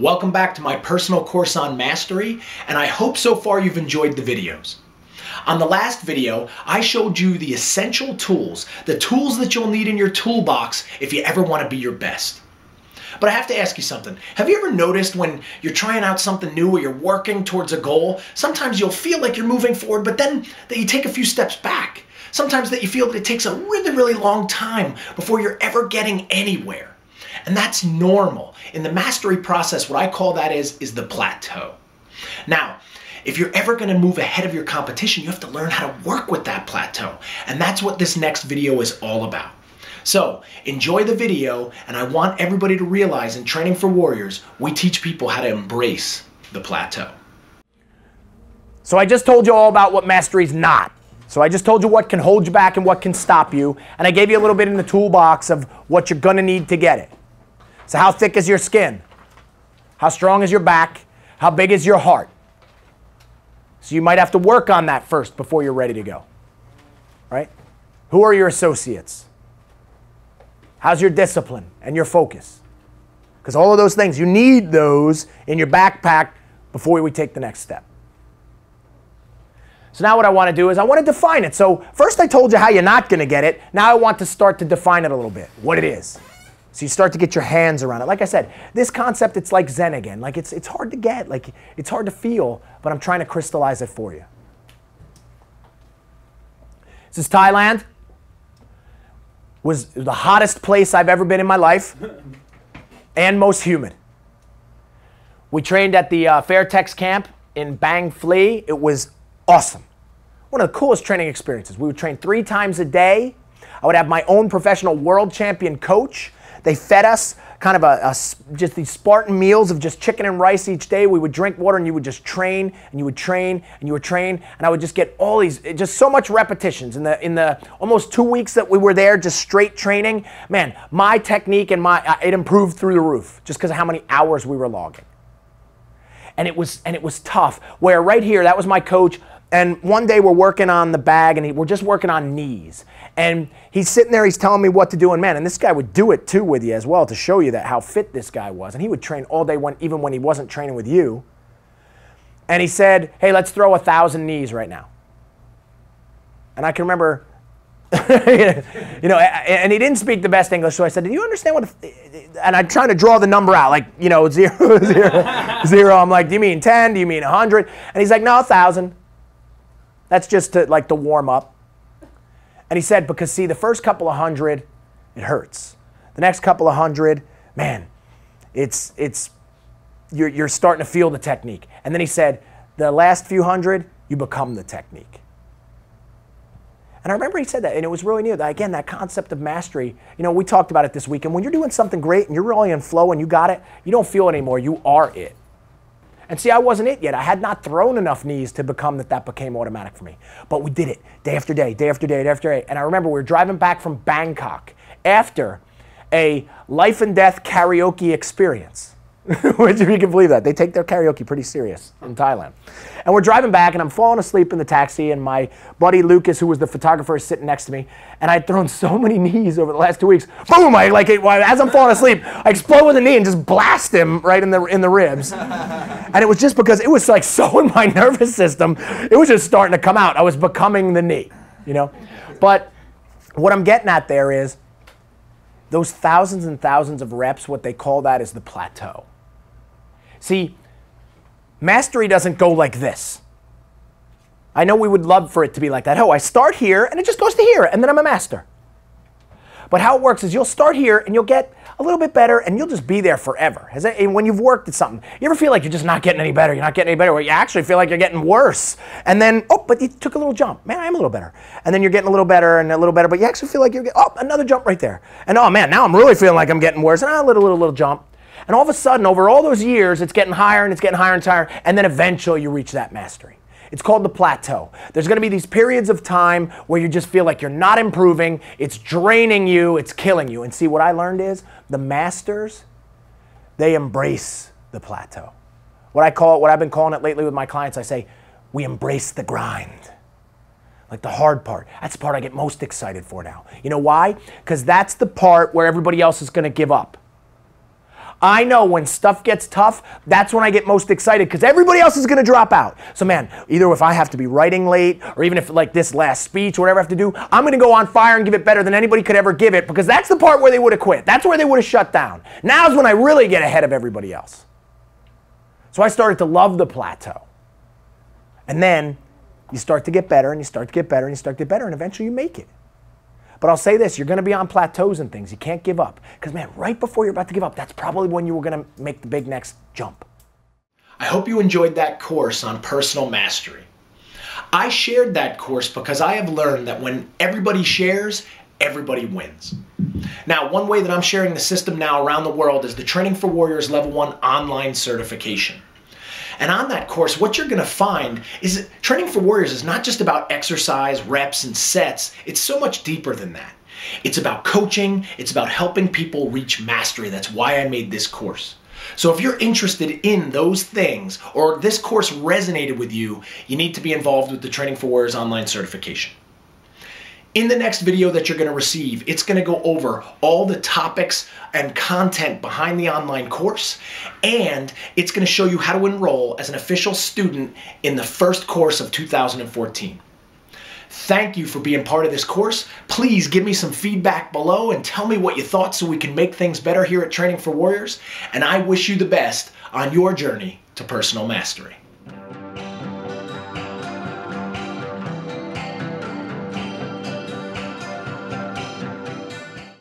Welcome back to my personal course on mastery, and I hope so far you've enjoyed the videos. On the last video, I showed you the essential tools, the tools that you'll need in your toolbox if you ever want to be your best. But I have to ask you something. Have you ever noticed when you're trying out something new or you're working towards a goal, sometimes you'll feel like you're moving forward, but then that you take a few steps back. Sometimes that you feel that it takes a really, really long time before you're ever getting anywhere. And that's normal. In the mastery process, what I call that is the plateau. Now, if you're ever going to move ahead of your competition, you have to learn how to work with that plateau. And that's what this next video is all about. So, enjoy the video, and I want everybody to realize in Training for Warriors, we teach people how to embrace the plateau. So I just told you all about what mastery's not. So I just told you what can hold you back and what can stop you, and I gave you a little bit in the toolbox of what you're going to need to get it. So how thick is your skin? How strong is your back? How big is your heart? So you might have to work on that first before you're ready to go. Right? Who are your associates? How's your discipline and your focus? Because all of those things, you need those in your backpack before we take the next step. So now what I want to do is I want to define it. So first I told you how you're not going to get it. Now I want to start to define it a little bit, what it is. So you start to get your hands around it. Like I said, this concept, it's like Zen again. Like it's hard to get, like it's hard to feel, but I'm trying to crystallize it for you. This is Thailand. Was the hottest place I've ever been in my life and most humid. We trained at the Fairtex camp in Bang Phli. It was awesome. One of the coolest training experiences. We would train 3 times a day. I would have my own professional world champion coach. They fed us kind of just these Spartan meals of just chicken and rice each day. We would drink water and you would just train and you would train and you would train. And I would just get all these, just so much repetitions. In the almost 2 weeks that we were there, just straight training, man, my technique and it improved through the roof just because of how many hours we were logging. And it was tough. Where right here, that was my coach. And one day we're working on the bag and we're just working on knees. And he's sitting there, he's telling me what to do. And man, and this guy would do it too with you as well to show you that how fit this guy was. And he would train all day even when he wasn't training with you. And he said, hey, let's throw 1,000 knees right now. And I can remember, you know, and he didn't speak the best English. So I said, do you understand what, and I'm trying to draw the number out, like, you know, 0, 0, 0. I'm like, do you mean 10? Do you mean 100? And he's like, no, 1,000. That's just to, like, to warm up. And he said, because see, the first couple of 100, it hurts. The next couple of 100, man, you're starting to feel the technique. And then he said, the last few 100, you become the technique. And I remember he said that, and it was really neat. Again, that concept of mastery, you know, we talked about it this week. And when you're doing something great and you're really in flow and you got it, you don't feel it anymore. You are it. And see, I wasn't it yet. I had not thrown enough knees to become that became automatic for me. But we did it day after day, day after day, day after day. And I remember we were driving back from Bangkok after a life and death karaoke experience. Which, if you can believe that, they take their karaoke pretty serious in Thailand. And we're driving back, and I'm falling asleep in the taxi, and my buddy Lucas, who was the photographer, is sitting next to me. And I'd thrown so many knees over the last 2 weeks. Boom! As I'm falling asleep, I explode with a knee and just blast him right in the ribs. And it was just because it was like so in my nervous system, it was just starting to come out. I was becoming the knee, you know. But what I'm getting at there is those thousands and thousands of reps, what they call that is the plateau. See, mastery doesn't go like this. I know we would love for it to be like that. Oh, I start here and it just goes to here and then I'm a master. But how it works is you'll start here and you'll get a little bit better and you'll just be there forever. When you've worked at something, you ever feel like you're just not getting any better? You're not getting any better. Well, you actually feel like you're getting worse. And then, oh, but you took a little jump. Man, I am a little better. And then you're getting a little better and a little better, but you actually feel like you're getting, oh, another jump right there. And oh man, now I'm really feeling like I'm getting worse. And a little jump. And all of a sudden, over all those years, it's getting higher and it's getting higher and higher. And then eventually you reach that mastery. It's called the plateau. There's going to be these periods of time where you just feel like you're not improving. It's draining you. It's killing you. And see, what I learned is the masters, they embrace the plateau. What I've been calling it lately with my clients, I say, we embrace the grind. Like the hard part. That's the part I get most excited for now. You know why? Because that's the part where everybody else is going to give up. I know when stuff gets tough, that's when I get most excited because everybody else is going to drop out. So man, either if I have to be writing late or even if like this last speech or whatever I have to do, I'm going to go on fire and give it better than anybody could ever give it because that's the part where they would have quit. That's where they would have shut down. Now's when I really get ahead of everybody else. So I started to love the plateau. And then you start to get better and you start to get better and you start to get better and eventually you make it. But I'll say this, you're going to be on plateaus and things. You can't give up. Because, man, right before you're about to give up, that's probably when you were going to make the big next jump. I hope you enjoyed that course on personal mastery. I shared that course because I have learned that when everybody shares, everybody wins. Now, one way that I'm sharing the system now around the world is the Training for Warriors Level 1 online certification. And on that course, what you're going to find is that Training for Warriors is not just about exercise, reps, and sets. It's so much deeper than that. It's about coaching. It's about helping people reach mastery. That's why I made this course. So if you're interested in those things or this course resonated with you, you need to be involved with the Training for Warriors online certification. In the next video that you're going to receive, it's going to go over all the topics and content behind the online course, and it's going to show you how to enroll as an official student in the first course of 2014. Thank you for being part of this course. Please give me some feedback below and tell me what you thought so we can make things better here at Training for Warriors, and I wish you the best on your journey to personal mastery.